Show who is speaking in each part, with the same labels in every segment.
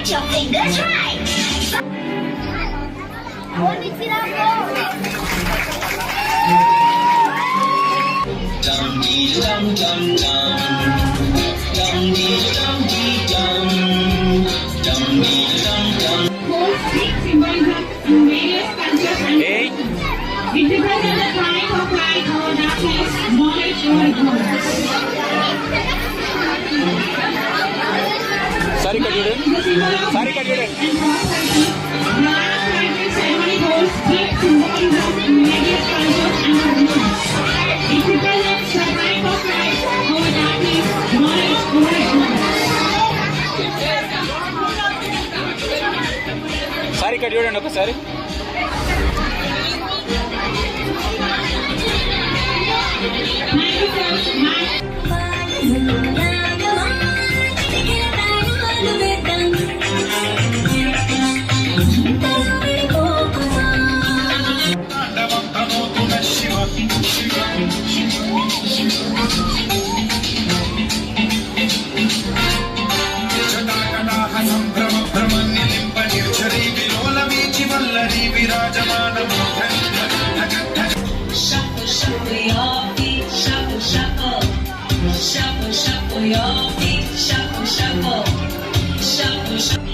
Speaker 1: Your fingers right. Dum dee dum dum dum. Dum dee dum dee dum. Dum dee dum dum.
Speaker 2: Hey. Sorry, cut it. Sorry, cut it. Sorry, cut it. Okay, sorry.
Speaker 1: Shuffle, shuffle your feet, shuffle, shuffle, shuffle, shuffle.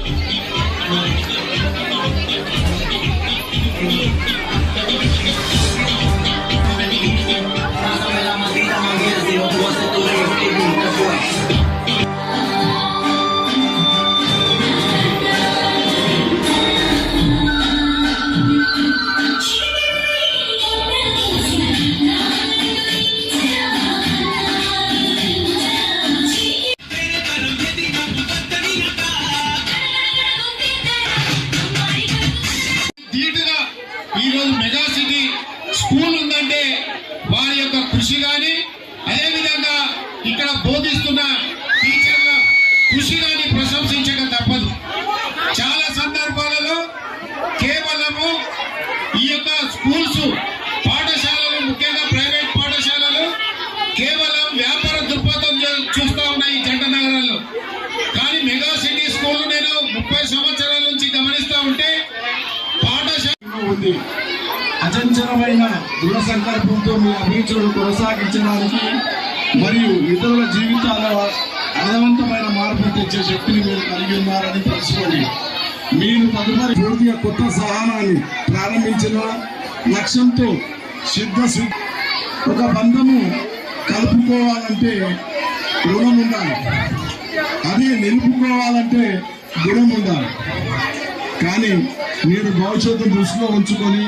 Speaker 3: ఈరోజు mega city school ఉందంటే వారి యొక్క కృషి కానీ అదేవిధంగా ఇక్కడ బోధిస్తున్న టీచర్ల కృషి కానీ ప్రశంసించక తప్పదు. చాలా సందర్భాలలో కేవలము ఈ యొక్క స్కూల్స్ పాఠశాలలు, ముఖ్యంగా ప్రైవేట్ పాఠశాలలు కేవలం వ్యాపార దృక్పథం చూస్తూ ఉన్నాయి జంట నగరాల్లో. కానీ మెగా సిటీ స్కూల్ నేను 30 సంవత్సరాల నుంచి గమనిస్తూ ఉంటే ఉంది. అచంచలమైన దృఢ సంకల్పంతో మీ అభిరుచులను కొనసాగించడానికి మరియు ఇతరుల జీవితాల అర్థవంతమైన మార్పు తెచ్చే శక్తిని మీరు కలిగి ఉన్నారని తెలుసుకోండి. మీరు తదుపరి పూర్తిగా కొత్త సహనాన్ని ప్రారంభించిన లక్ష్యంతో ఒక బంధము కలుపుకోవాలంటే రుణం ఉండాలి, అదే నిలుపుకోవాలంటే గుణం ఉండాలి. కానీ మీరు భవిష్యత్తు దృష్టిలో ఉంచుకొని